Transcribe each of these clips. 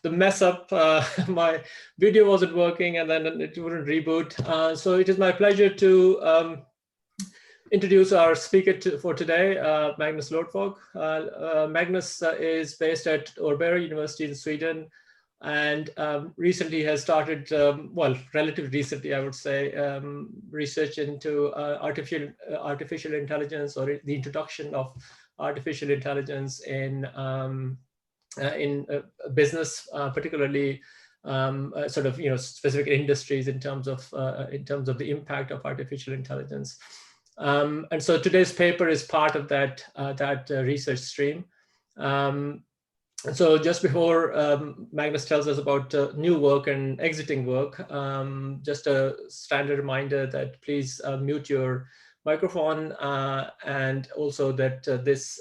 the mess up. My video wasn't working and then it wouldn't reboot. So it is my pleasure to introduce our speaker for today, Magnus Lodefalk. Magnus is based at Örebro University in Sweden, and recently has started, well, relatively recently, I would say, research into artificial intelligence, or the introduction of artificial intelligence in business, particularly sort of specific industries in terms of the impact of artificial intelligence. And so today's paper is part of that research stream. So just before Magnus tells us about new work and exiting work, just a standard reminder that please mute your microphone, and also that this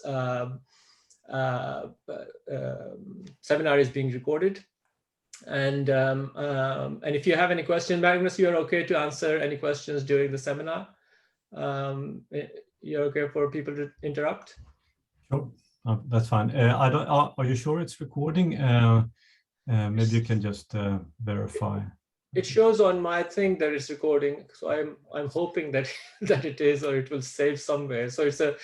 seminar is being recorded. And if you have any questions, Magnus, you're okay to answer any questions during the seminar. You're okay for people to interrupt? Sure. That's fine. Are you sure it's recording? Maybe you can just verify. It shows on my thing that it's recording, so I'm hoping that it is, or it will save somewhere. So it's a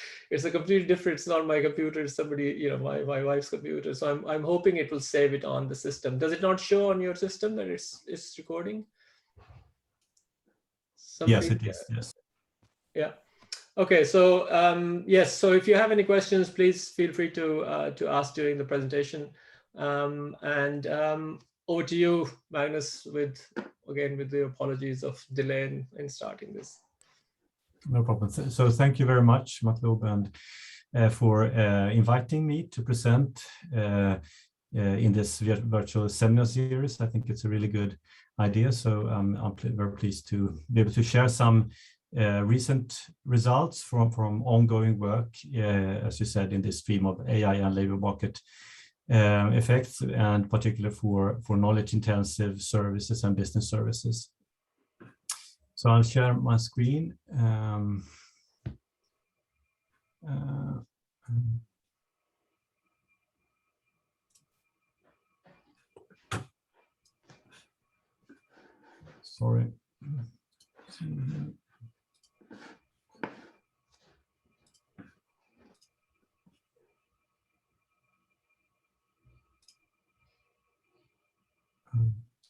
completely different. It's not my computer. It's somebody, my wife's computer. So I'm hoping it will save it on the system. Does it not show on your system that it's recording? Yes, it is. Yes. Yeah. Okay, so yes, so if you have any questions, please feel free to ask during the presentation. Over to you, Magnus, with the apologies of delay in starting this. No problem. So thank you very much, Matlob, and for inviting me to present in this virtual seminar series. I think it's a really good idea. So I'm very pleased to be able to share some recent results from ongoing work, as you said, in this theme of AI and labor market effects, and particularly for knowledge-intensive services and business services. So I'll share my screen. Sorry.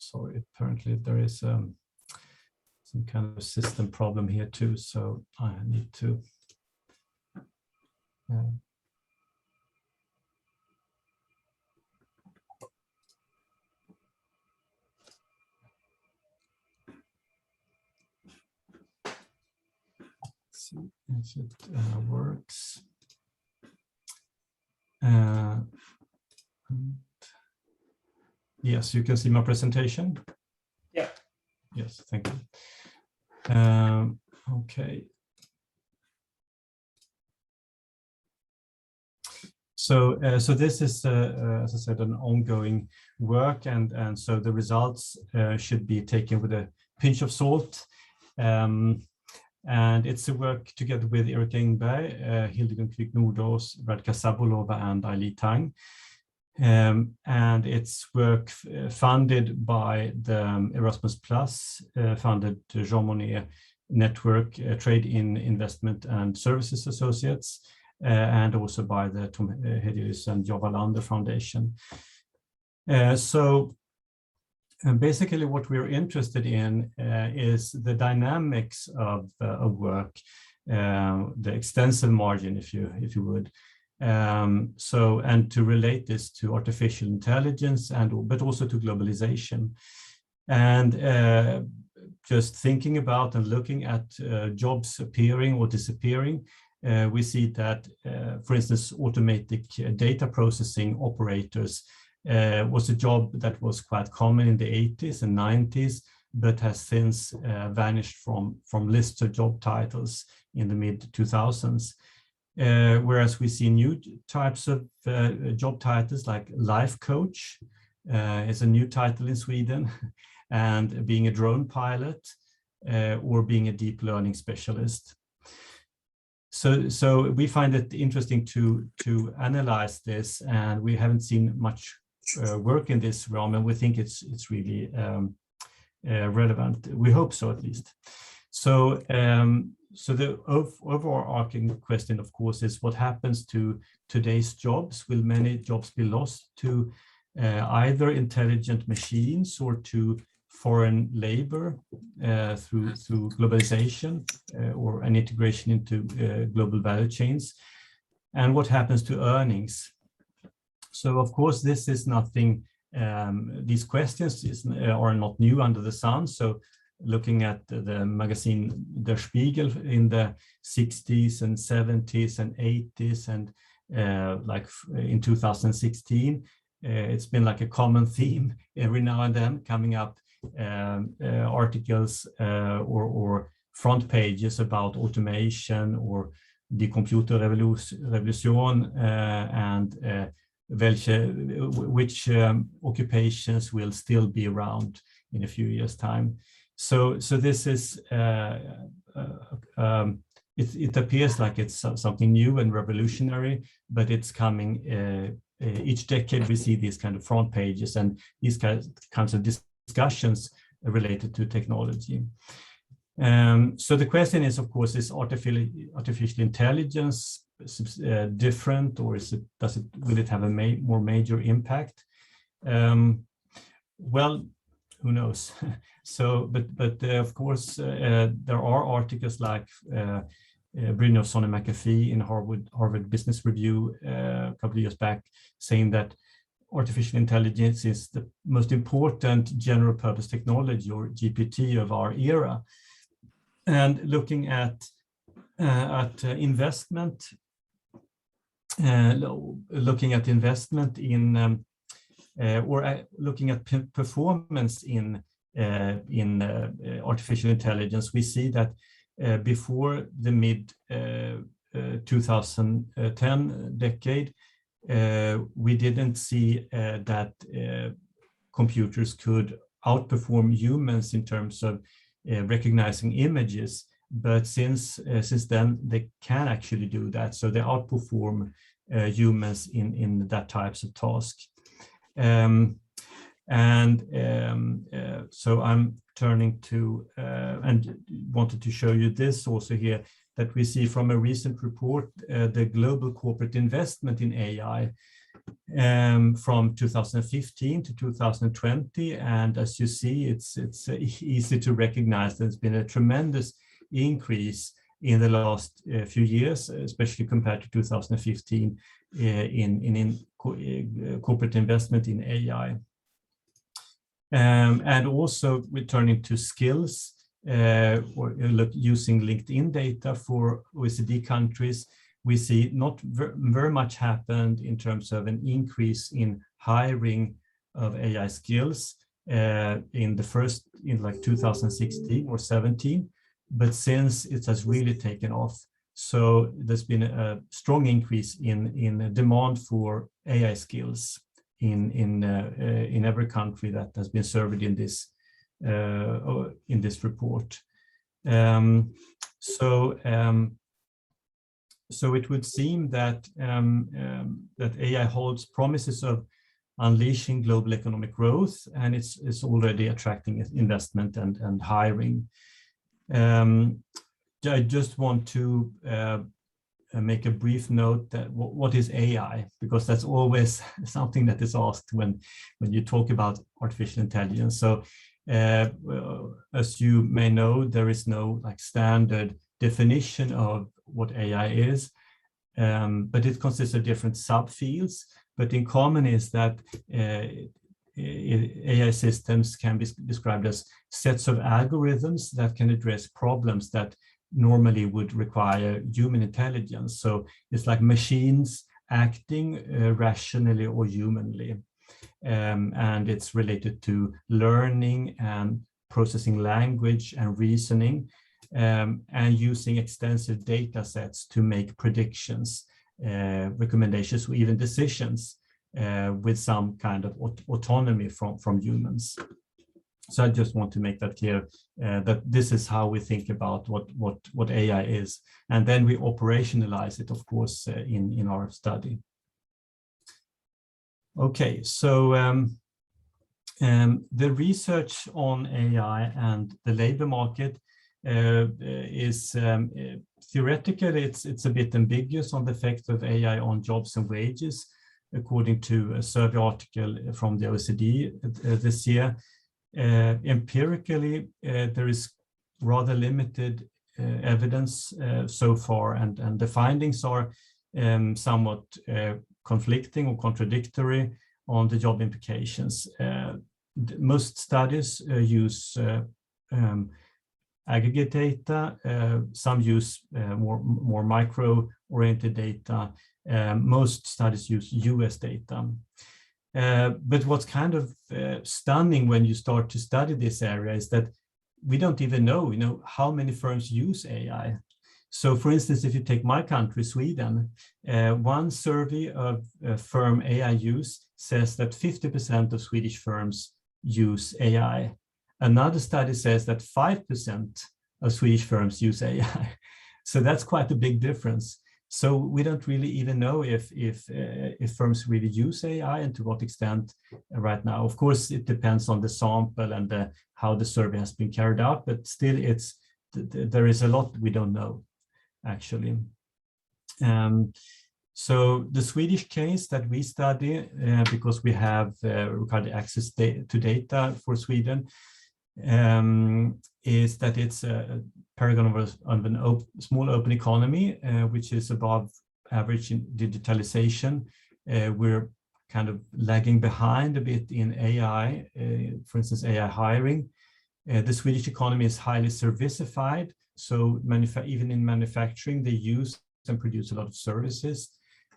Sorry, apparently there is some kind of system problem here too, so I need to see if it works. Yes, you can see my presentation. Yeah. Yes, thank you. Okay. So this is, as I said, an ongoing work, and so the results should be taken with a pinch of salt. And it's a work together with Erika Ingberg, Hildegard Kvik-Nordås, Radka Sabolova, and Aili Tang. And it's work funded by the Erasmus Plus funded Jean Monnet Network, Trade in Investment and Services Associates, and also by the Tom Hedelius and Java Lander Foundation. So basically what we're interested in is the dynamics of work, the extensive margin, if you would. So, and to relate this to artificial intelligence but also to globalization, and just thinking about and looking at jobs appearing or disappearing, we see that, for instance, automatic data processing operators was a job that was quite common in the 80s and 90s, but has since vanished from lists of job titles in the mid-2000s. Whereas we see new types of job titles like life coach is a new title in Sweden, and being a drone pilot or being a deep learning specialist. So we find it interesting to analyze this, and we haven't seen much work in this realm, and we think it's really relevant. We hope so, at least. So so the overarching question, of course, is what happens to today's jobs? Will many jobs be lost to either intelligent machines or to foreign labor through globalization or an integration into global value chains? And what happens to earnings? So, of course, this is nothing, these questions are not new under the sun. So looking at the magazine Der Spiegel in the 60s and 70s and 80s and like in 2016, it's been like a common theme every now and then coming up, articles or front pages about automation or the computer revolution and which occupations will still be around in a few years' time. So this is it appears like it's something new and revolutionary, but it's coming each decade. We see these kind of front pages and these kinds of discussions related to technology. So the question is, of course, is artificial intelligence different, or will it have a more major impact? Well, who knows? So, but of course, there are articles like Brynjolfsson and McAfee in Harvard Business Review a couple of years back, saying that artificial intelligence is the most important general purpose technology, or GPT, of our era. And looking at investment, looking at investment in or looking at performance in artificial intelligence, we see that before the mid 2010 decade, we didn't see that computers could outperform humans in terms of recognizing images, but since then they can actually do that. So they outperform humans in that types of tasks. So I'm turning to and wanted to show you this also here, that we see from a recent report the global corporate investment in AI from 2015 to 2020, and as you see, it's easy to recognize there's been a tremendous increase in the last few years, especially compared to 2015 in corporate investment in AI. And also returning to skills, or using LinkedIn data for OECD countries, we see not very much happened in terms of an increase in hiring of AI skills in like 2016 or 17, but since it has really taken off. So there's been a strong increase in demand for AI skills in every country that has been surveyed in this report. So it would seem that that AI holds promises of unleashing global economic growth, and it's already attracting investment and hiring. I just want to make a brief note that what is AI, because that's always something that is asked when you talk about artificial intelligence. So as you may know, there is no like standard definition of what AI is, but it consists of different subfields. But in common is that AI systems can be described as sets of algorithms that can address problems that normally would require human intelligence. So it's like machines acting rationally or humanly. And it's related to learning and processing language and reasoning, and using extensive data sets to make predictions, recommendations, or even decisions with some kind of autonomy from humans. So I just want to make that clear, that this is how we think about what AI is. And then we operationalize it, of course, in our study. Okay, so the research on AI and the labor market is theoretically it's a bit ambiguous on the effect of AI on jobs and wages, according to a survey article from the OECD this year. Empirically, there is rather limited evidence so far, and the findings are somewhat conflicting or contradictory on the job implications. Most studies use aggregate data. Some use more micro-oriented data. Most studies use US data. But what's kind of stunning when you start to study this area is that we don't even know, how many firms use AI. So for instance, if you take my country, Sweden, one survey of firm AI use says that 50% of Swedish firms use AI. Another study says that 5% of Swedish firms use AI. So that's quite a big difference. So we don't really even know if firms really use AI and to what extent right now. Of course, it depends on the sample and how the survey has been carried out, but still there is a lot we don't know, actually. So the Swedish case that we study, because we have required access to data for Sweden, is that it's a paragon of a small open economy, which is above average in digitalization. We're kind of lagging behind a bit in AI, for instance, AI hiring. The Swedish economy is highly servicified, so even in manufacturing, they use and produce a lot of services.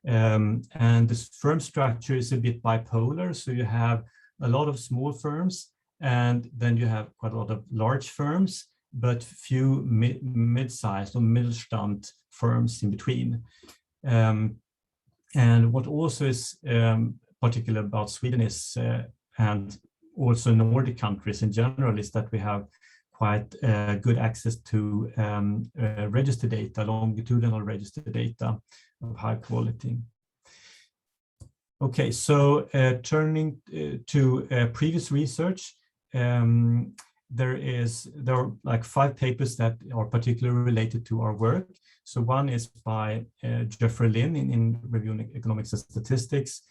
And the firm structure is a bit bipolar, so you have a lot of small firms, and then you have quite a lot of large firms, but few mid-sized or Mittelstand firms in between. And what also is particular about Sweden is, and also Nordic countries in general, is that we have quite good access to register data, longitudinal register data of high quality. Okay, so turning to previous research, there are like 5 papers that are particularly related to our work. So one is by Geoffrey Lynn in Reviewing Economics and Statistics,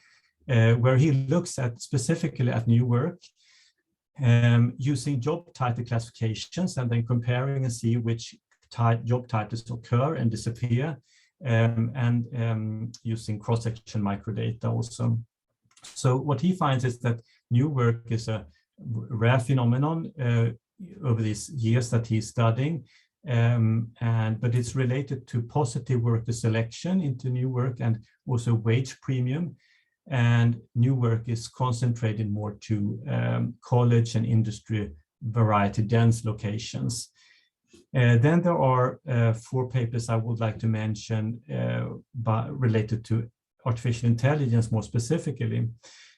where he looks at specifically at new work using job title classifications and then comparing and see which job titles occur and disappear, and using cross-section microdata also. So what he finds is that new work is a rare phenomenon over these years that he's studying, but it's related to positive worker selection into new work and also wage premium. And new work is concentrated more to college and industry variety dense locations. Then there are 4 papers I would like to mention related to artificial intelligence more specifically.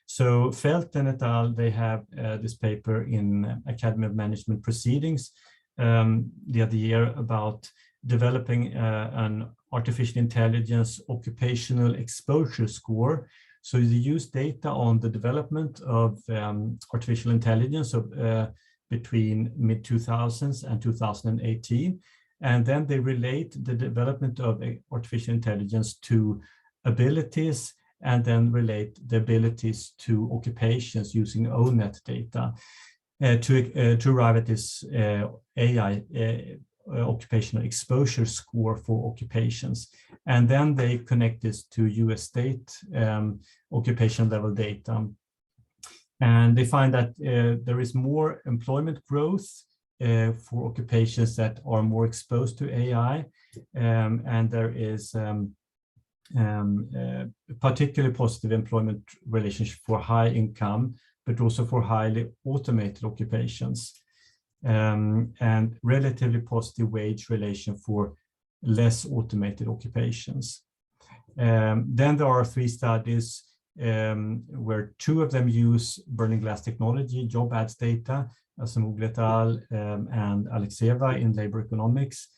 So Felten et al., they have this paper in Academy of Management Proceedings the other year about developing an artificial intelligence occupational exposure score. So they use data on the development of artificial intelligence between mid-2000s and 2018. And then they relate the development of artificial intelligence to abilities, and then relate the abilities to occupations using ONET data to arrive at this AI occupational exposure score for occupations. And then they connect this to US state occupation level data. And they find that there is more employment growth for occupations that are more exposed to AI, and there is particularly positive employment relationship for high income, but also for highly automated occupations, and relatively positive wage relation for less automated occupations. Then there are 3 studies where 2 of them use burning glass technology, job ads data, Asimoglu et al. And Alexeva in labor economics.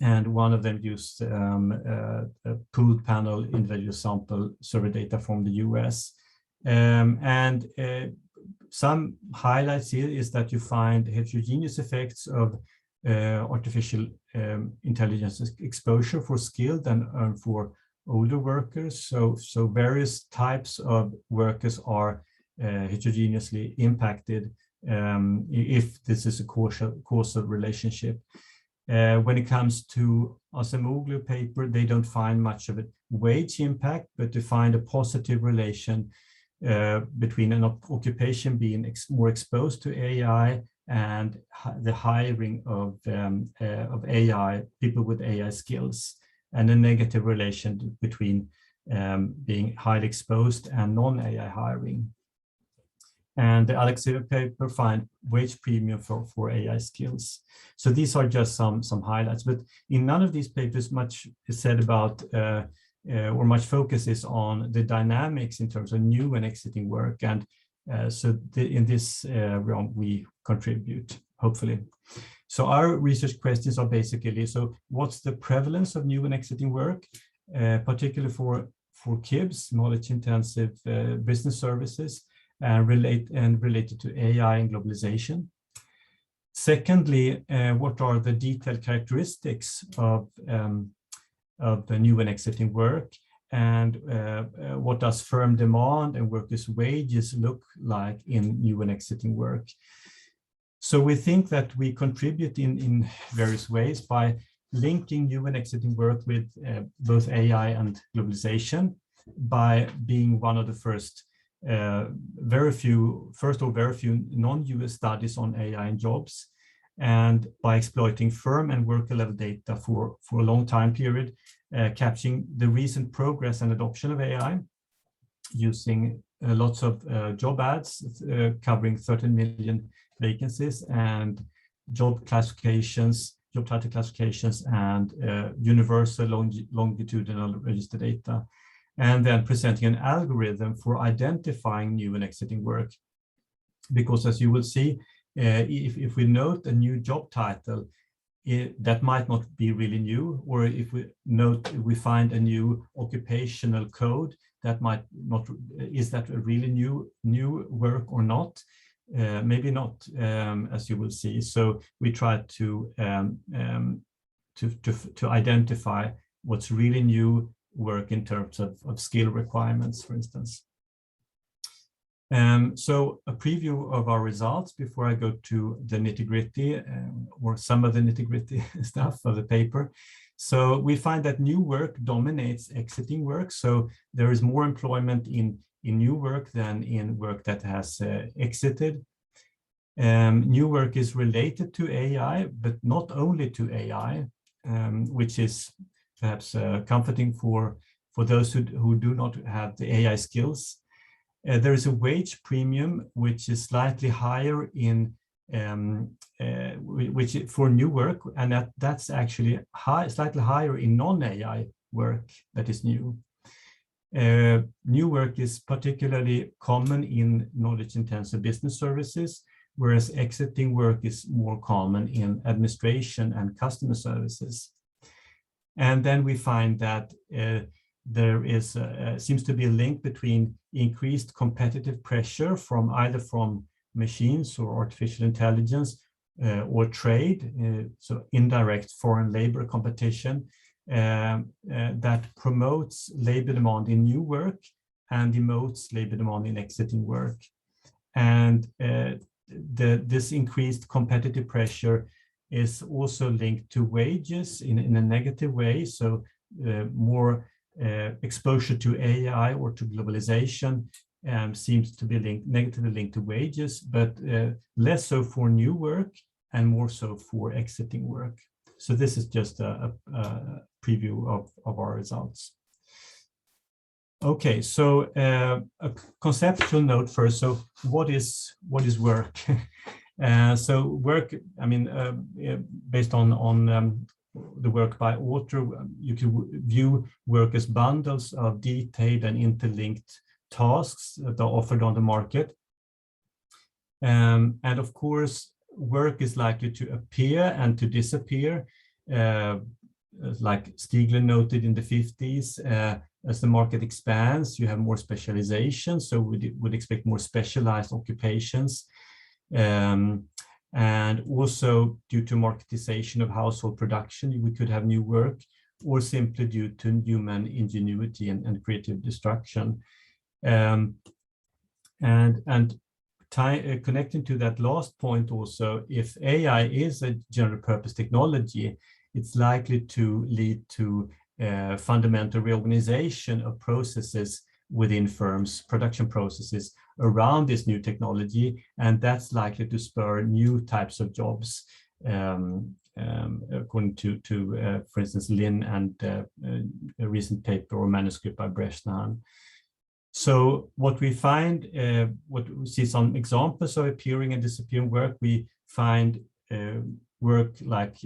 and one of them used a pooled panel individual sample survey data from the US. Some highlights here is that you find heterogeneous effects of artificial intelligence exposure for skilled and for older workers. So various types of workers are heterogeneously impacted if this is a causal relationship. When it comes to Acemoglu paper, they don't find much of a wage impact, but they find a positive relation between an occupation being more exposed to AI and the hiring of AI, people with AI skills, and a negative relation between being highly exposed and non-AI hiring. And the Alexeyev paper find wage premium for AI skills. So these are just some highlights, but in none of these papers much is said about or much focus is on the dynamics in terms of new and exiting work. And in this realm, we contribute, hopefully. So our research questions are basically, so what's the prevalence of new and exiting work, particularly for KIBS, knowledge-intensive business services, related to AI and globalization? Secondly, what are the detailed characteristics of the new and exiting work, and what does firm demand and workers' wages look like in new and exiting work? So we think that we contribute in various ways by linking new and exiting work with both AI and globalization, by being one of the first very few non-US studies on AI and jobs, and by exploiting firm and worker level data for a long time period, capturing the recent progress and adoption of AI, using lots of job ads covering 13 million vacancies, and job classifications, job title classifications, and universal longitudinal register data, and then presenting an algorithm for identifying new and exiting work. Because as you will see, if we note a new job title, that might not be really new, or if we find a new occupational code, that might not, is that a really new work or not? Maybe not, as you will see. So we try to identify what's really new work in terms of skill requirements, for instance. So a preview of our results before I go to the nitty-gritty, or some of the nitty-gritty stuff of the paper. So we find that new work dominates exiting work. So there is more employment in new work than in work that has exited. New work is related to AI, but not only to AI, which is perhaps comforting for those who do not have the AI skills. There is a wage premium which is slightly higher in for new work, and that's actually slightly higher in non-AI work that is new. New work is particularly common in knowledge-intensive business services, whereas exiting work is more common in administration and customer services. And then we find that there is seems to be a link between increased competitive pressure from either from machines or artificial intelligence or trade, so indirect foreign labor competition that promotes labor demand in new work and demotes labor demand in exiting work. And this increased competitive pressure is also linked to wages in a negative way. So more exposure to AI or to globalization seems to be negatively linked to wages, but less so for new work and more so for exiting work. So this is just a preview of our results. Okay, so a conceptual note first. So what is work? So work, I mean, based on the work by author, you can view work as bundles of detailed and interlinked tasks that are offered on the market. And of course, work is likely to appear and to disappear like Stiegler noted in the 50s, as the market expands, you have more specialization. So we would expect more specialized occupations. And also due to marketization of household production, we could have new work, or simply due to human ingenuity and creative destruction. Connecting to that last point also, if AI is a general purpose technology, it's likely to lead to fundamental reorganization of processes within firms, production processes around this new technology, and that's likely to spur new types of jobs, according to for instance, Lin and a recent paper or manuscript by Breshnan. So what we find, what we see some examples of appearing and disappearing work, we find work like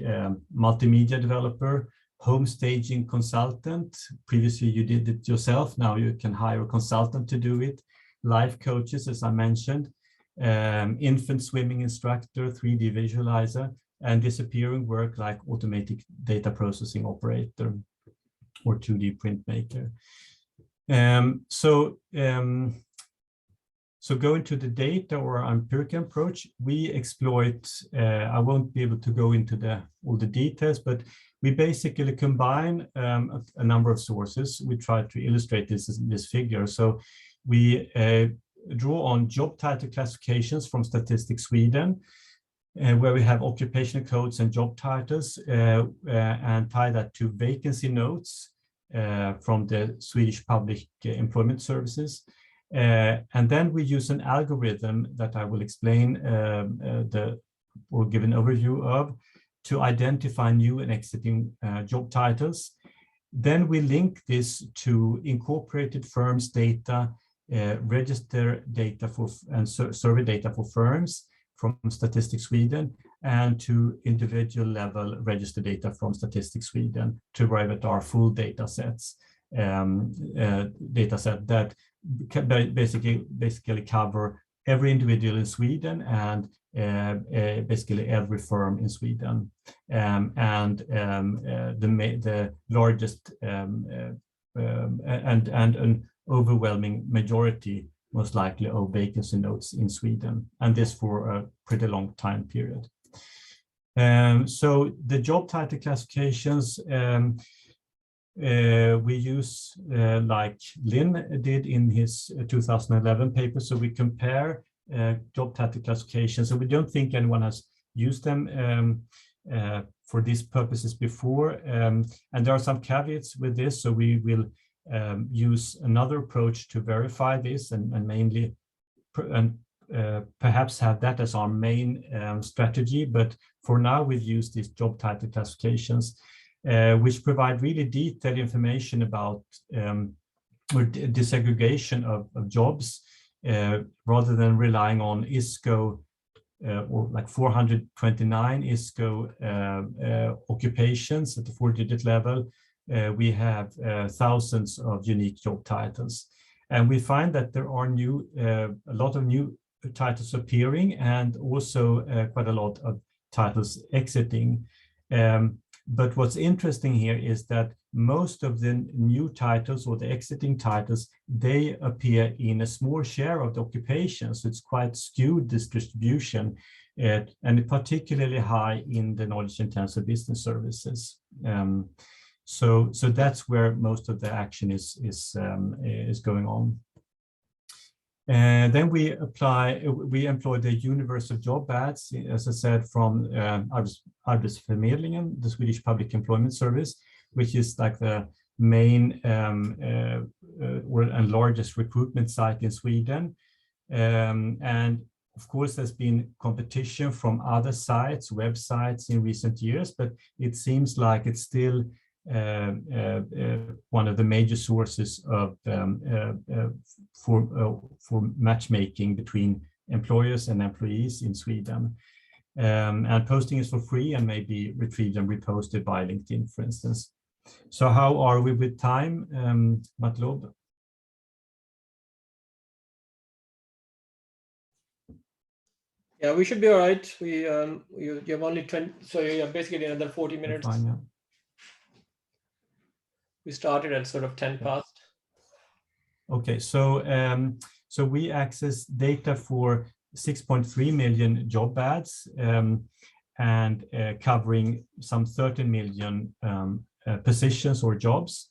multimedia developer, home staging consultant. Previously you did it yourself, now you can hire a consultant to do it. Life coaches, as I mentioned, infant swimming instructor, 3D visualizer, and disappearing work like automatic data processing operator or 2D printmaker. So going to the data or empirical approach, we exploit, I won't be able to go into all the details, but we basically combine a number of sources. We try to illustrate this in this figure. So we draw on job title classifications from Statistics Sweden, where we have occupational codes and job titles, and tie that to vacancy notes from the Swedish Public Employment Services. And then we use an algorithm that I will explain or give an overview of to identify new and exiting job titles. Then we link this to incorporated firms data, register data for and survey data for firms from Statistics Sweden, and to individual level register data from Statistics Sweden to arrive at our full data sets, data set that basically cover every individual in Sweden and basically every firm in Sweden, and the largest and an overwhelming majority, most likely, of vacancy notes in Sweden, and this for a pretty long time period. So the job title classifications we use like Lin did in his 2011 paper. So we compare job title classifications, and we don't think anyone has used them for these purposes before. And there are some caveats with this, so we will use another approach to verify this, and mainly perhaps have that as our main strategy. But for now, we've used these job title classifications, which provide really detailed information about or disaggregation of jobs, rather than relying on ISCO or like 429 ISCO occupations at the 4-digit level. We have thousands of unique job titles, and we find that there are a lot of new titles appearing, and also quite a lot of titles exiting. But what's interesting here is that most of the new titles or the exiting titles, they appear in a small share of the occupations. So it's quite skewed, this distribution, and particularly high in the knowledge-intensive business services. So that's where most of the action is going on. And then we employ the universe of job ads, as I said, from Arbetsförmedlingen, the Swedish Public Employment Service, which is like the main and largest recruitment site in Sweden. And of course, there's been competition from other sites, websites in recent years, but it seems like it's still one of the major sources of for matchmaking between employers and employees in Sweden. And posting is for free and may be retrieved and reposted by LinkedIn, for instance. So how are we with time, Matlob? Yeah, we should be all right. You have only 20, so you have basically another 40 minutes. Fine, yeah. We started at sort of 10 past. Okay, so so we access data for 6.3 million job ads and covering some 13 million positions or jobs.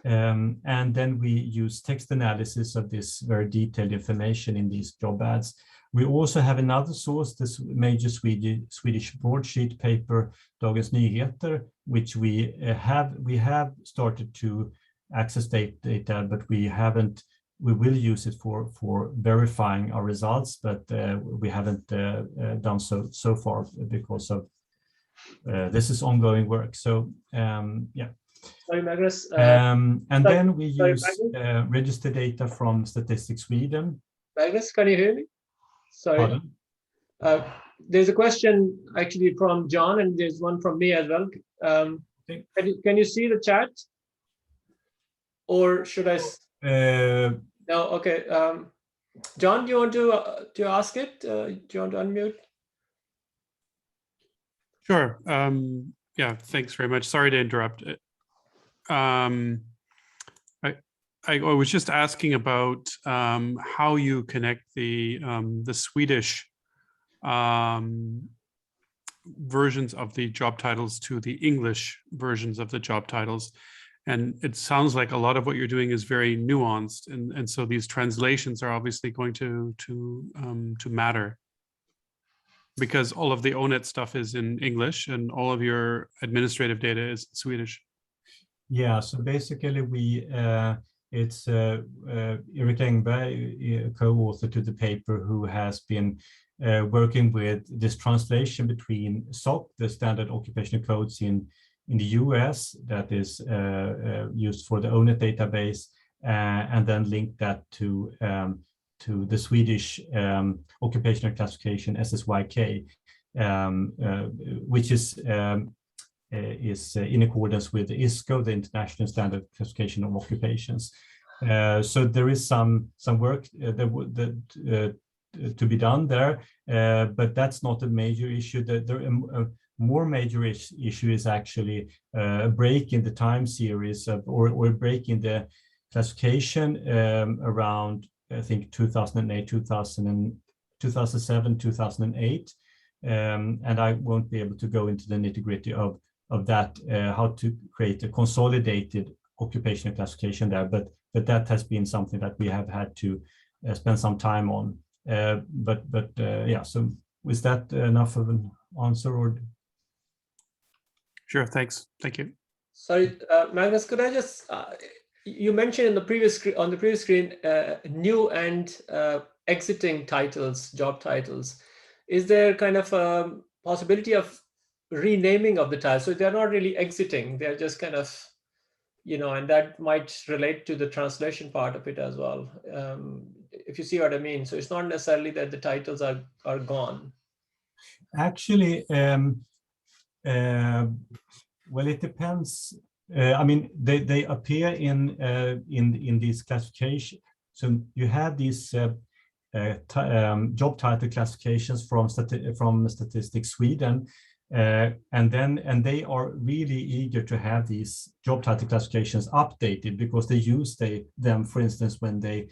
And then we use text analysis of this very detailed information in these job ads. We also have another source, this major Swedish broadsheet paper, Dagens Nyheter, which we have started to access data, but we will use it for verifying our results, but we haven't done so far because of this is ongoing work. So yeah. Sorry, Magnus. And then we use register data from Statistics Sweden. Magnus, can you hear me? Sorry. There's a question actually from John, and there's one from me as well. Can you see the chat? Or should I? No, okay. John, do you want to ask it? Do you want to unmute? Sure. Yeah, thanks very much. Sorry to interrupt. I was just asking about how you connect the Swedish versions of the job titles to the English versions of the job titles. And it sounds like a lot of what you're doing is very nuanced, and so these translations are obviously going to matter, because all of the ONET stuff is in English and all of your administrative data is in Swedish. Yeah, so basically it's Erik Engberg, co-author to the paper, who has been working with this translation between SOC, the standard occupational codes in the US that is used for the ONET database, and then link that to the Swedish occupational classification SSYK, which is in accordance with the ISCO, the International Standard Classification of Occupations. So there is some work to be done there, but that's not a major issue. The more major issue is actually a break in the time series or a break in the classification around, I think, 2008, 2007, 2008. And I won't be able to go into the nitty-gritty of that, how to create a consolidated occupational classification there, but that has been something that we have had to spend some time on. But yeah, so was that enough of an answer? Or Sure, thanks. Thank you. Sorry, Magnus, could I just, you mentioned on the previous screen, new and exiting titles, job titles. Is there kind of a possibility of renaming of the titles? So they're not really exiting, they're just kind of, and that might relate to the translation part of it as well, if you see what I mean. So it's not necessarily that the titles are gone. Actually, well, it depends. I mean, they appear in these classifications. So you have these job title classifications from Statistics Sweden, and they are really eager to have these job title classifications updated, because they use them, for instance, when they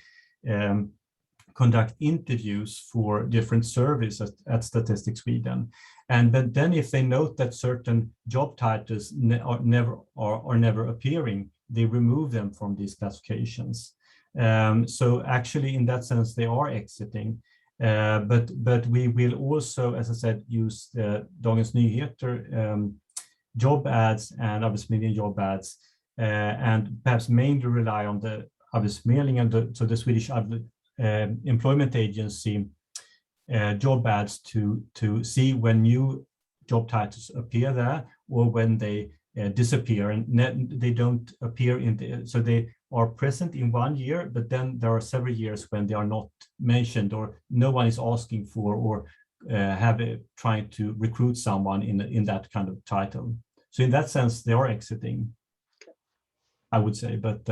conduct interviews for different surveys at Statistics Sweden. But then if they note that certain job titles are never appearing, they remove them from these classifications. So actually, in that sense, they are exiting. But we will also, as I said, use the Dagens Nyheter job ads and Arbetsförmedlingen job ads, and perhaps mainly rely on the Arbetsförmedlingen, so the Swedish employment agency job ads to see when new job titles appear there, or when they disappear and they don't appear so they are present in 1 year, but then there are several years when they are not mentioned, or no one is asking for or trying to recruit someone in that kind of title. So in that sense, they are exiting, I would say. But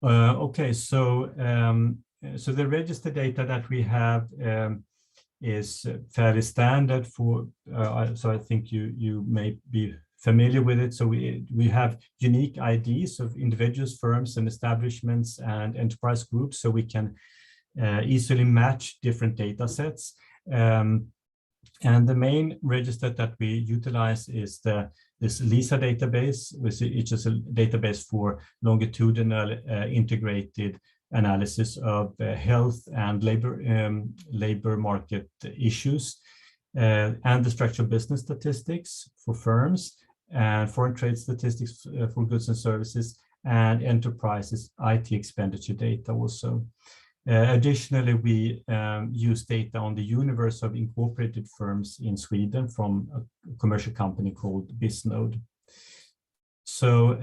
okay, so the register data that we have is fairly standard for, so I think you may be familiar with it. So we have unique IDs of individuals, firms, and establishments and enterprise groups, so we can easily match different data sets. And the main register that we utilize is this LISA database, which is a database for longitudinal integrated analysis of health and labor market issues, and the structural business statistics for firms, and foreign trade statistics for goods and services, and enterprises IT expenditure data also. Additionally, we use data on the universe of incorporated firms in Sweden from a commercial company called Bisnode. So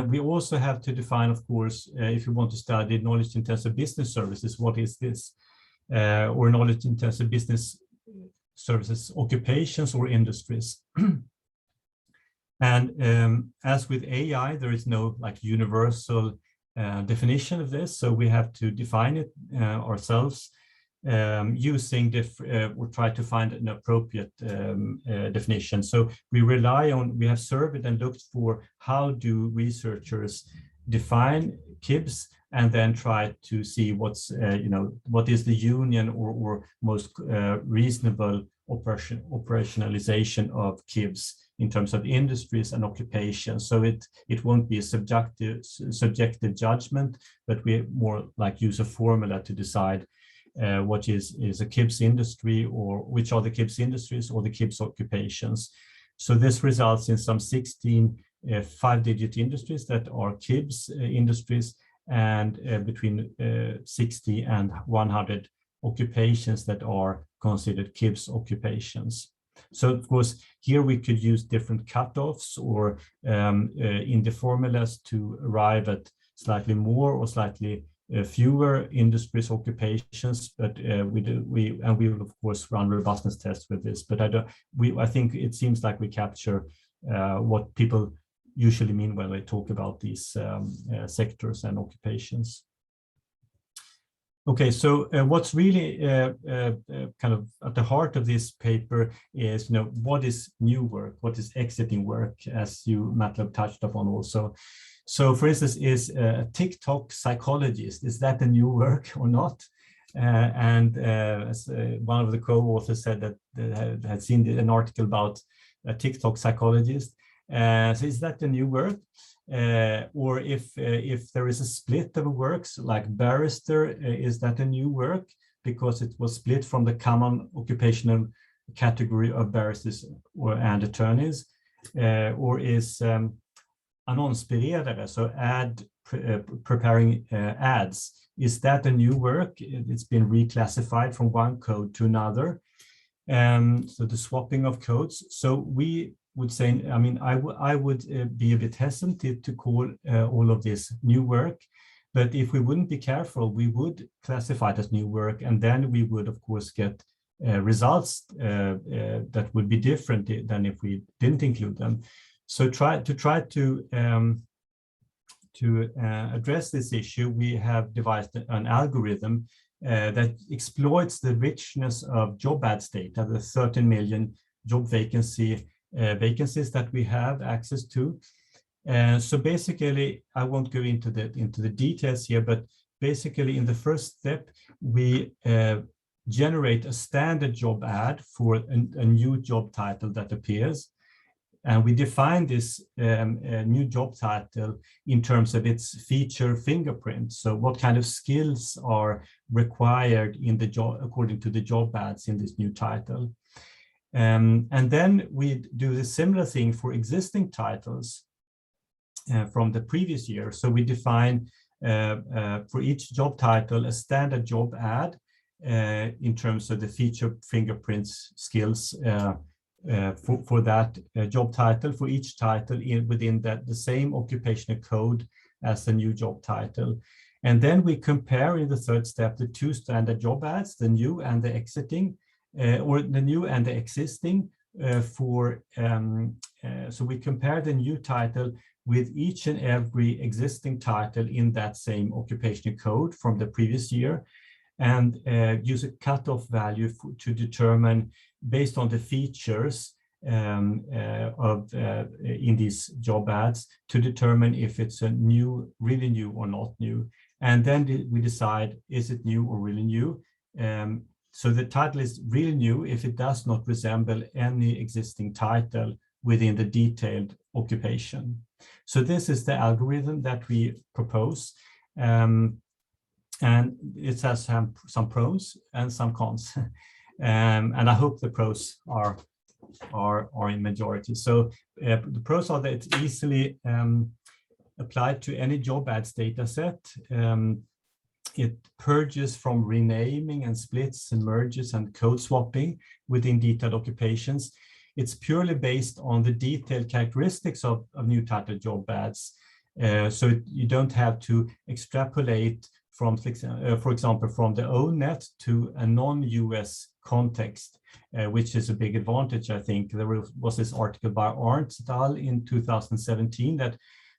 we also have to define, of course, if you want to study knowledge-intensive business services, what is this? Or knowledge-intensive business services occupations or industries. And as with AI, there is no like universal definition of this, so we have to define it ourselves using or try to find an appropriate definition. So we have surveyed and looked for how do researchers define KIBs, and then try to see what is the union or most reasonable operationalization of KIBs in terms of industries and occupations. So it won't be a subjective judgment, but we more like use a formula to decide what is a KIBS industry, or which are the KIBS industries or the KIBS occupations. So this results in some 16 5-digit industries that are KIBS industries, and between 60 and 100 occupations that are considered KIBS occupations. So of course, here we could use different cutoffs or in the formulas to arrive at slightly more or slightly fewer industries occupations, but we will of course run robustness tests with this. But I think it seems like we capture what people usually mean when they talk about these sectors and occupations. Okay, so what's really kind of at the heart of this paper is, what is new work, what is exiting work, as you, Matlab, touched upon also. So, for instance, is a TikTok psychologist, is that a new work or not? As one of the co-authors said that had seen an article about a TikTok psychologist. So is that a new work? Or if there is a split of works like barrister, is that a new work because it was split from the common occupational category of barristers and attorneys? Or is annonsberedare, so preparing ads, is that a new work? It's been reclassified from one code to another. So the swapping of codes. So we would say, I would be a bit hesitant to call all of this new work, but if we wouldn't be careful, we would classify it as new work, and then we would, of course, get results that would be different than if we didn't include them. So to address this issue, we have devised an algorithm that exploits the richness of job ads data, the 13 million job vacancies that we have access to. So basically, I won't go into the details here, but basically in the first step, we generate a standard job ad for a new job title that appears. And we define this new job title in terms of its feature fingerprint. So what kind of skills are required in the job according to the job ads in this new title. And then we do the similar thing for existing titles from the previous year. So we define for each job title a standard job ad in terms of the feature fingerprints skills for that job title, for each title within the same occupational code as the new job title. And then we compare in the third step the two standard job ads, the new and the exiting, or the new and the existing so we compare the new title with each and every existing title in that same occupational code from the previous year. and use a cutoff value to determine, based on the features in these job ads, to determine if it's a really new or not new. And then we decide, is it new or really new? So the title is really new if it does not resemble any existing title within the detailed occupation. So this is the algorithm that we propose. And it has some pros and some cons. And I hope the pros are in majority. So the pros are that it's easily applied to any job ads data set. It purges from renaming and splits and merges and code swapping within detailed occupations. It's purely based on the detailed characteristics of new title job ads. So you don't have to extrapolate from, for example, from the ONET to a non-US context, which is a big advantage, I think. There was this article by Arndt et al. In 2017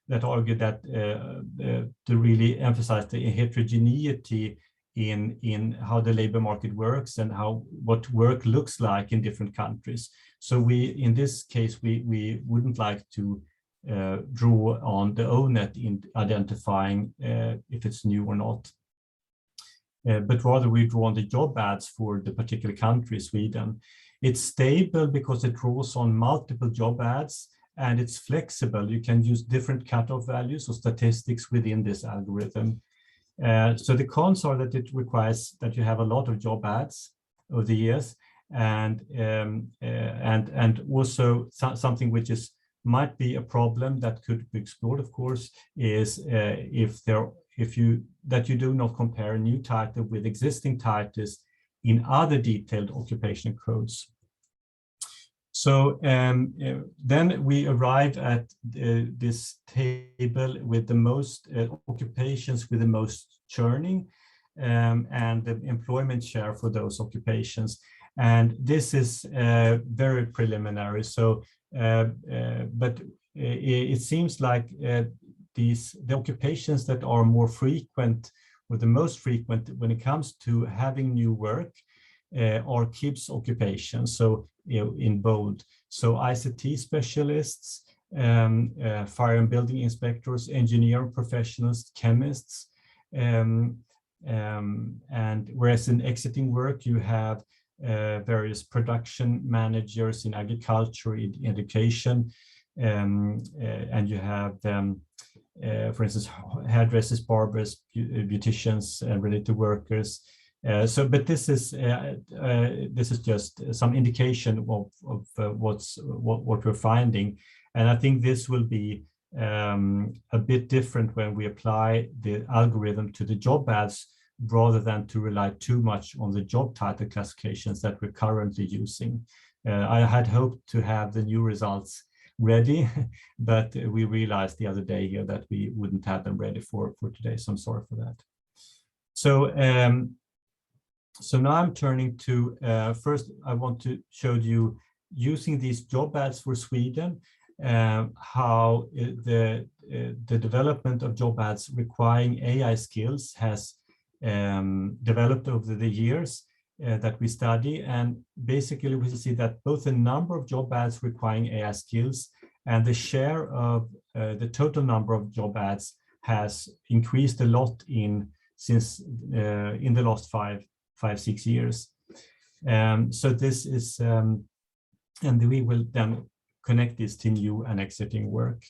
that argued that to really emphasize the heterogeneity in how the labor market works and what work looks like in different countries. So in this case, we wouldn't like to draw on the ONET in identifying if it's new or not. But rather we draw on the job ads for the particular country, Sweden. It's stable because it draws on multiple job ads, and it's flexible. You can use different cutoff values or statistics within this algorithm. So the cons are that it requires that you have a lot of job ads over the years, and also something which might be a problem that could be explored, of course, is if you do not compare a new title with existing titles in other detailed occupational codes. So then we arrived at this table with the most occupations with the most churning and the employment share for those occupations. And this is very preliminary. So, but it seems like the occupations that are more frequent or the most frequent when it comes to having new work are KIBS occupations, so in bold. So ICT specialists, fire and building inspectors, engineering professionals, chemists, and whereas in exiting work you have various production managers in agriculture, in education, and you have for instance, hairdressers, barbers, beauticians, and related workers. But this is just some indication of what we're finding, and I think this will be a bit different when we apply the algorithm to the job ads, rather than to rely too much on the job title classifications that we're currently using. I had hoped to have the new results ready, but we realized the other day here that we wouldn't have them ready for today, so I'm sorry for that. So now I'm turning to, first I want to show you, using these job ads for Sweden, how the development of job ads requiring AI skills has developed over the years that we study. And basically we see that both the number of job ads requiring AI skills and the share of the total number of job ads has increased a lot in the last 5-6 years. So this is, and we will then connect this to new and exiting work.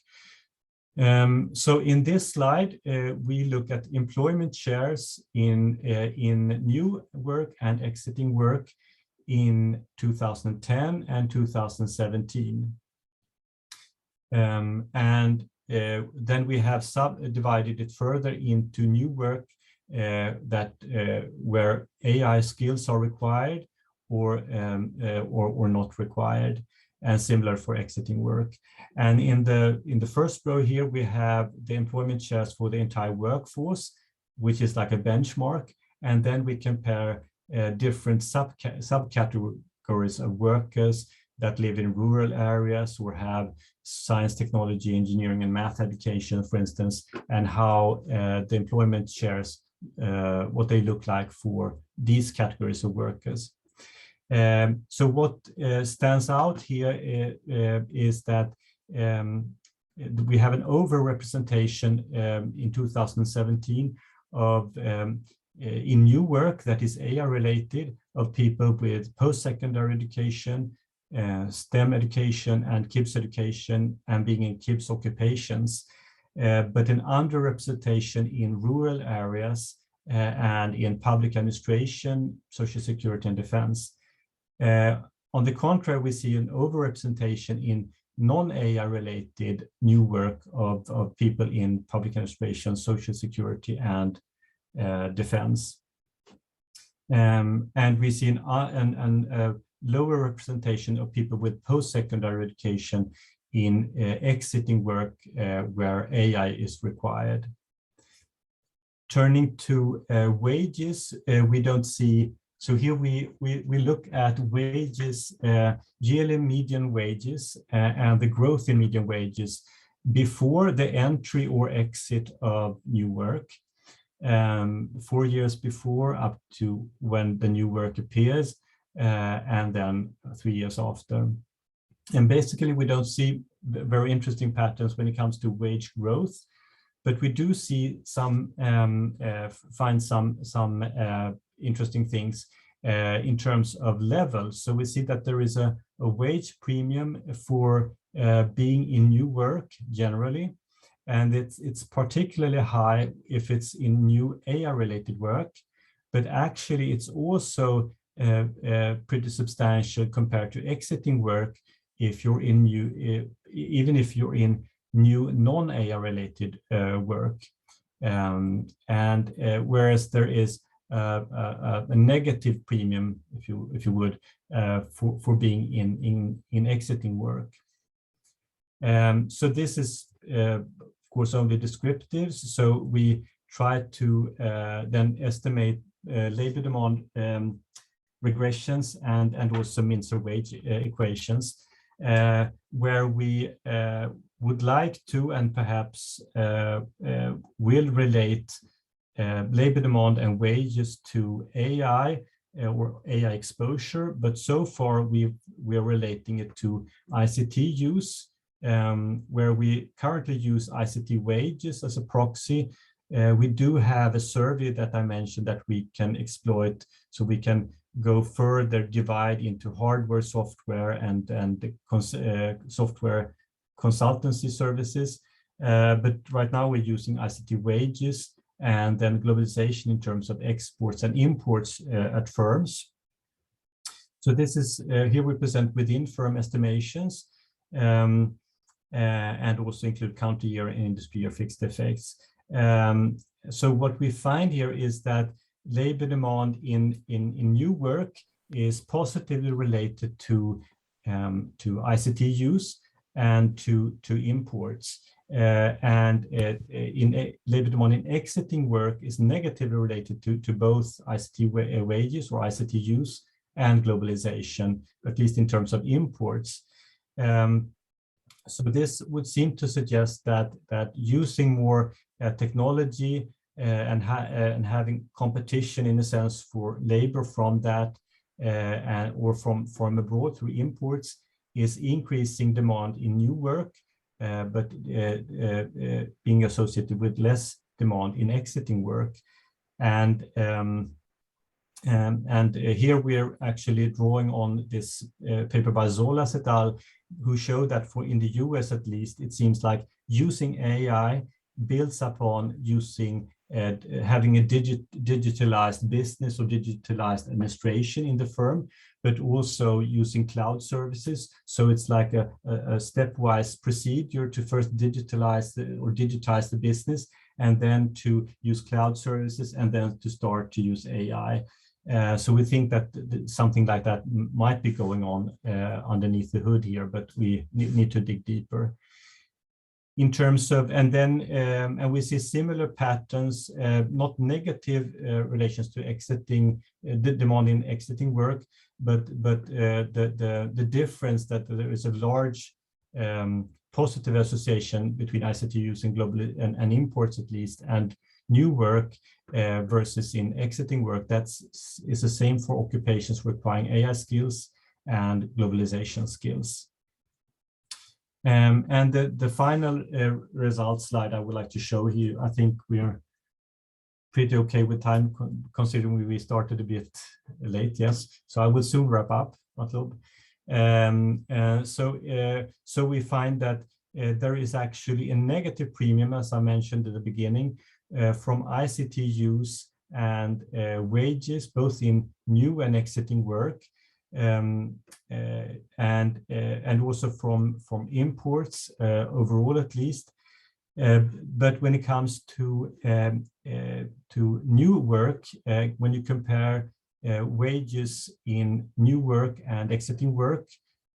So in this slide, we look at employment shares in new work and exiting work in 2010 and 2017. And then we have subdivided it further into new work where AI skills are required or not required, and similar for exiting work. And in the first row here, we have the employment shares for the entire workforce, which is like a benchmark. And then we compare different subcategories of workers that live in rural areas or have science, technology, engineering, and math education, for instance, and how the employment shares what they look like for these categories of workers. So what stands out here is that we have an overrepresentation in 2017 of in new work that is AI related, of people with post-secondary education, STEM education and KIPS education, and being in KIPS occupations, but an underrepresentation in rural areas and in public administration, social security and defense. On the contrary, we see an overrepresentation in non-AI related new work of people in public administration, social security and defense. And we see a lower representation of people with post-secondary education in exiting work where AI is required. Turning to wages, we don't see, so here we look at wages, GLO median wages and the growth in median wages before the entry or exit of new work, 4 years before up to when the new work appears, and then 3 years after. And basically we don't see very interesting patterns when it comes to wage growth, but we do see some, find some interesting things in terms of levels. So we see that there is a wage premium for being in new work generally, and it's particularly high if it's in new AI related work, but actually it's also pretty substantial compared to exiting work if you're in new, even if you're in new non-AI related work. Whereas there is a negative premium, if you would, for being in exiting work. So this is of course only descriptives. So we try to then estimate labor demand regressions and also means of wage equations, where we would like to and perhaps will relate labor demand and wages to AI or AI exposure, but so far we're relating it to ICT use, where we currently use ICT wages as a proxy. We do have a survey that I mentioned that we can exploit, so we can go further, divide into hardware, software, and software consultancy services. But right now we're using ICT wages and then globalization in terms of exports and imports at firms. So this is, here we present within firm estimations, and also include counter year and industry year fixed effects. So what we find here is that labor demand in new work is positively related to ICT use and to imports, and in labor demand in exiting work is negatively related to both ICT wages or ICT use and globalization, at least in terms of imports. So this would seem to suggest that using more technology and having competition in a sense for labor from that or from abroad through imports is increasing demand in new work, but being associated with less demand in exiting work. And here we're actually drawing on this paper by Zolas et al., who showed that for in the US at least, it seems like using AI builds upon using having a digitalized business or digitalized administration in the firm, but also using cloud services. So it's like a stepwise procedure to first digitize or digitize the business, and then to use cloud services, and then to start to use AI. So we think that something like that might be going on underneath the hood here, but we need to dig deeper. In terms of, and we see similar patterns, not negative relations to exiting, the demand in exiting work, but the difference that there is a large positive association between ICT use and global and imports at least, and new work, versus in exiting work, is the same for occupations requiring AI skills and globalization skills. And the final results slide I would like to show here, I think we are pretty okay with time, considering we started a bit late, yes. So I will soon wrap up, Matlub. So we find that there is actually a negative premium, as I mentioned at the beginning, from ICT use and wages, both in new and exiting work, and also from imports overall, at least. But when it comes to new work, when you compare wages in new work and exiting work,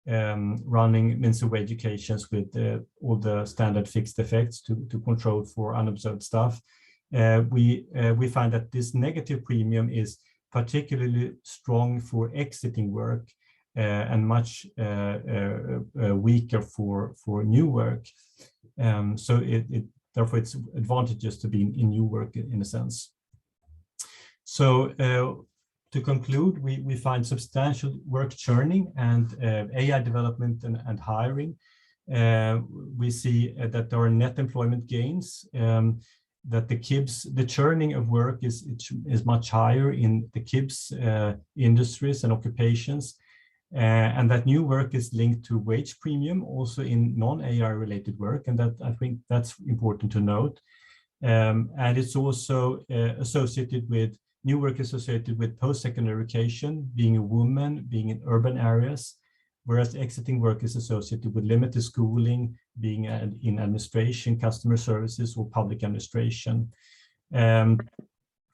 running minimum wage educations with all the standard fixed effects to control for unobserved staff, we find that this negative premium is particularly strong for exiting work and much weaker for new work. So therefore it's advantageous to be in new work in a sense. So to conclude, we find substantial work churning and AI development and hiring. We see that there are net employment gains, that the churning of work is much higher in the KIBS industries and occupations, and that new work is linked to wage premium also in non-AI related work, and that I think that's important to note. And it's also associated with new work associated with post-secondary education, being a woman, being in urban areas, whereas exiting work is associated with limited schooling, being in administration, customer services, or public administration. And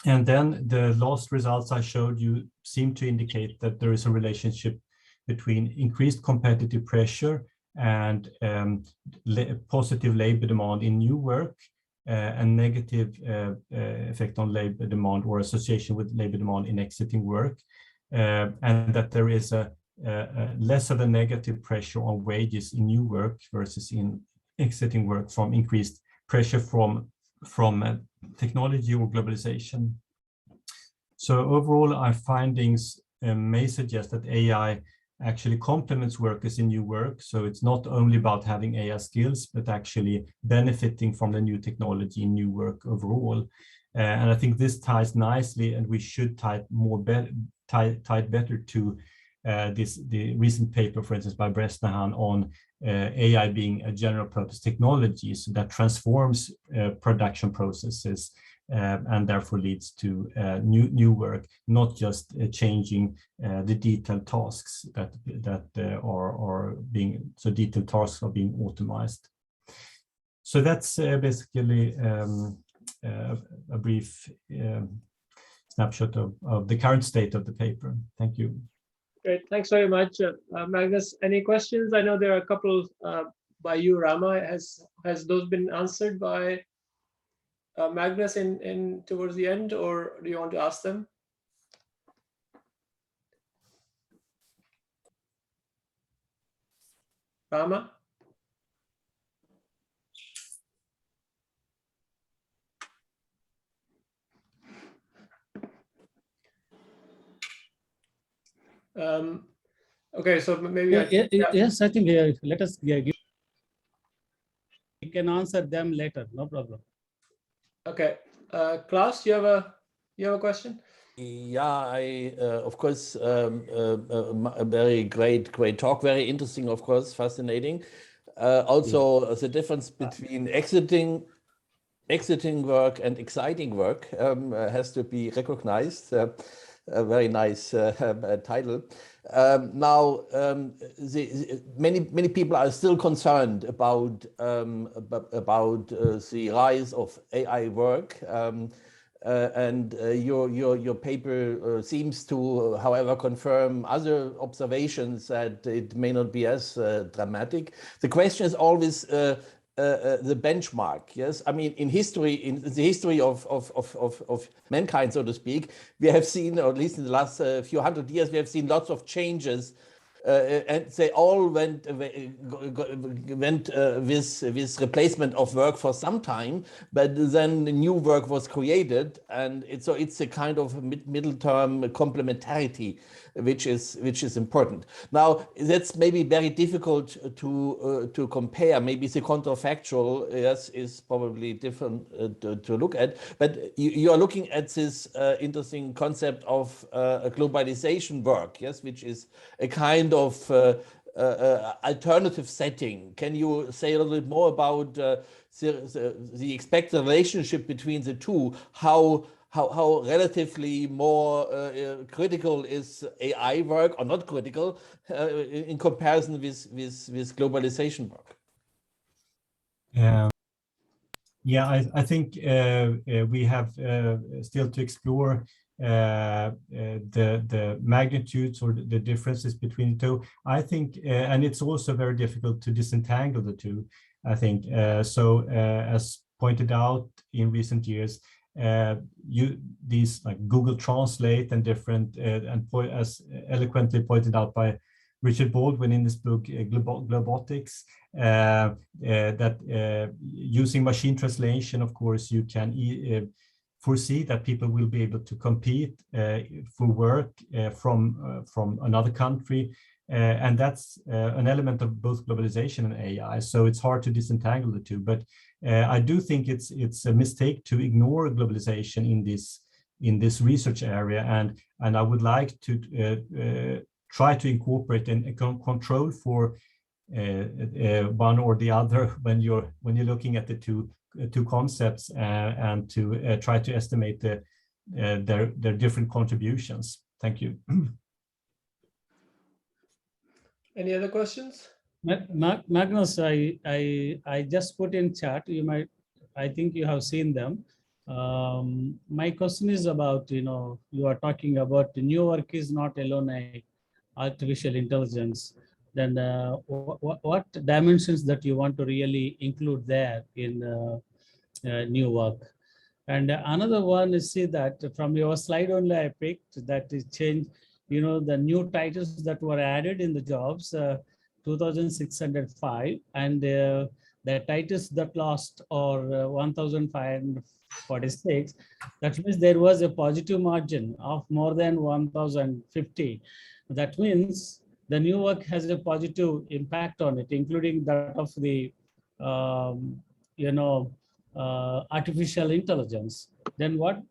then the last results I showed you seem to indicate that there is a relationship between increased competitive pressure and positive labor demand in new work, and negative effect on labor demand or association with labor demand in exiting work, and that there is a less of a negative pressure on wages in new work versus in exiting work from increased pressure from technology or globalization. So overall, our findings may suggest that AI actually complements workers in new work. So it's not only about having AI skills, but actually benefiting from the new technology in new work overall. And I think this ties nicely, and we should tie better to the recent paper, for instance, by Bresnahan on AI being a general purpose technology, so that transforms production processes and therefore leads to new work, not just changing the detailed tasks that are being, so detailed tasks are being automized. So that's basically a brief snapshot of the current state of the paper. Thank you. Great, thanks very much, Magnus. Any questions? I know there are a couple by you, Rama. Has those been answered by Magnus in towards the end, or do you want to ask them? Rama? Okay, so maybe yes, I think let us give. We can answer them later, no problem. Okay, Klaus, you have a question? Yeah, I of course a very great talk, very interesting, of course, fascinating. Also, the difference between exiting work and exciting work has to be recognized. A very nice title. Now, many people are still concerned about the rise of AI work, and your paper seems to, however, confirm other observations that it may not be as dramatic. The question is always the benchmark. Yes, I mean, in the history of mankind, so to speak, we have seen, or at least in the last few hundred years, we have seen lots of changes and they all went with replacement of work for some time, but then new work was created, and it's a kind of middle term complementarity, which is important. Now that's maybe very difficult to compare. Maybe the counterfactual, yes, is probably different to look at, but you are looking at this interesting concept of globalization work, yes, which is a kind of alternative setting. Can you say a little bit more about the expected relationship between the two? How relatively more critical is AI work, or not critical, in comparison with globalization work? Yeah, I think we have still to explore the magnitudes or the differences between the two. I think, and it's also very difficult to disentangle the two, I think. As pointed out in recent years, these like Google Translate and different, as eloquently pointed out by Richard Baldwin in this book, Globotics, that using machine translation, of course, you can foresee that people will be able to compete for work from another country. And that's an element of both globalization and AI. So it's hard to disentangle the two. But I do think it's a mistake to ignore globalization in this research area. And I would like to try to incorporate a control for one or the other when you're looking at the two concepts, and to try to estimate their different contributions. Thank you. Any other questions? Magnus, I just put in chat. I think you have seen them. My question is about, you are talking about the new work is not alone a artificial intelligence. Then what dimensions that you want to really include there in new work? And another one is, see that from your slide only I picked that is change, the new titles that were added in the jobs, 2,605, and the titles that lost are 1,546. That means there was a positive margin of more than 1,050. That means the new work has a positive impact on it, including that of the, artificial intelligence. Then what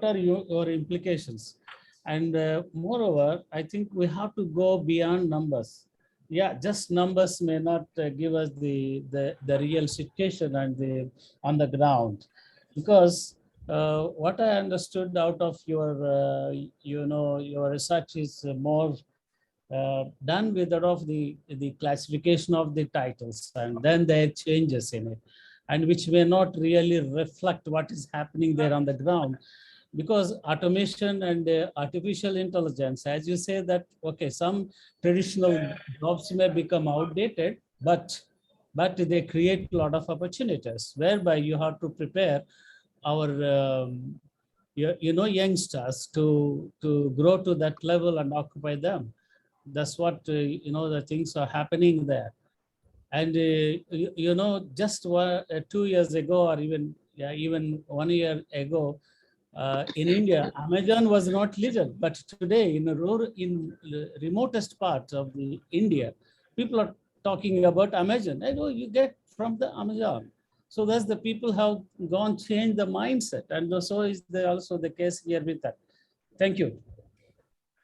are your implications? And moreover, I think we have to go beyond numbers. Yeah, just numbers may not give us the real situation and on the ground, because what I understood out of your your research is more done with that of the classification of the titles and then their changes in it, and which may not really reflect what is happening there on the ground. Because automation and artificial intelligence, as you say that, okay, some traditional jobs may become outdated, but they create a lot of opportunities, whereby you have to prepare our youngsters to grow to that level and occupy them. That's what the things are happening there. And just 2 years ago, or even 1 year ago, in India, Amazon was not leader, but today in remotest parts of the India, people are talking about Amazon. I know you get from the Amazon. So that's the people have gone change the mindset, and so is also the case here with that. Thank you.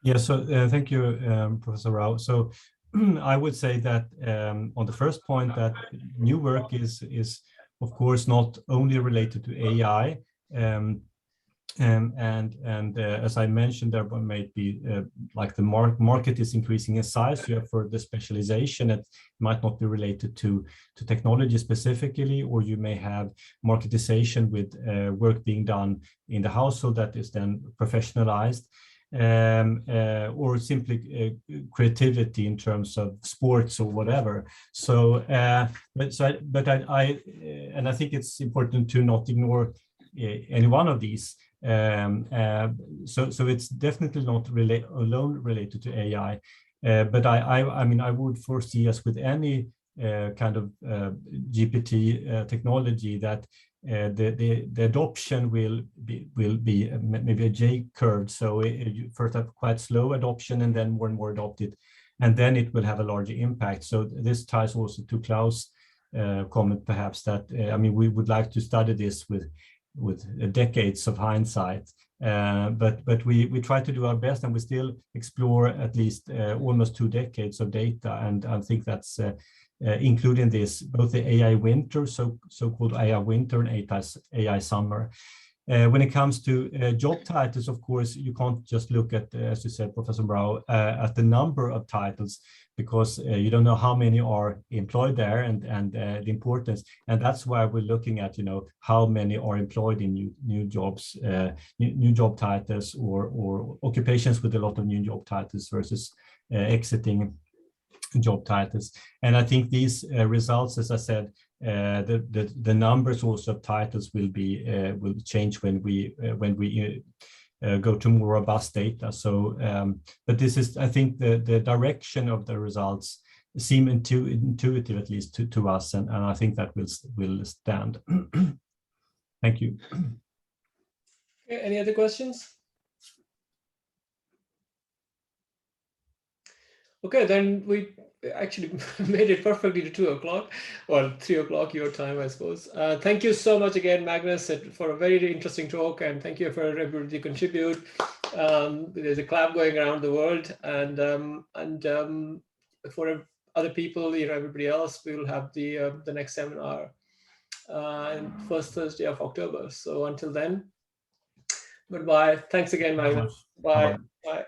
Yeah, so thank you, Professor Rao. So I would say that on the first point, that new work is of course not only related to AI, and as I mentioned, there might be like the market is increasing in size. You have further specialization. It might not be related to technology specifically, or you may have marketization with work being done in the household that is then professionalized. Or simply creativity in terms of sports or whatever. So, but I think it's important to not ignore any one of these. So it's definitely not alone related to AI. But I mean, I would foresee us with any kind of GPT technology that the adoption will be maybe a J curve. So you first have quite slow adoption and then more and more adopted, and then it will have a larger impact. So this ties also to Klaus' comment, perhaps, that I mean, we would like to study this with decades of hindsight, but we try to do our best, and we still explore at least almost 2 decades of data, and I think that's including this, both the AI winter, so-called AI winter, and AI summer. When it comes to job titles, of course, you can't just look at, as you said, Professor Brau, at the number of titles, because you don't know how many are employed there, and the importance. And that's why we're looking at, how many are employed in new jobs, new job titles, or occupations with a lot of new job titles versus exiting job titles. And I think these results, as I said, the numbers also of titles will change when we go to more robust data. So, but this is, I think, the direction of the results seem intuitive, at least to us, and I think that will stand. Thank you. Okay, any other questions? Okay, then we actually made it perfectly to 2 o'clock, or 3 o'clock your time, I suppose. Thank you so much again, Magnus, for a very interesting talk, and thank you for everybody to contribute. There's a clap going around the world, and for other people, everybody else, we will have the next seminar first Thursday of October. So until then, goodbye. Thanks again, Magnus. Bye. Bye.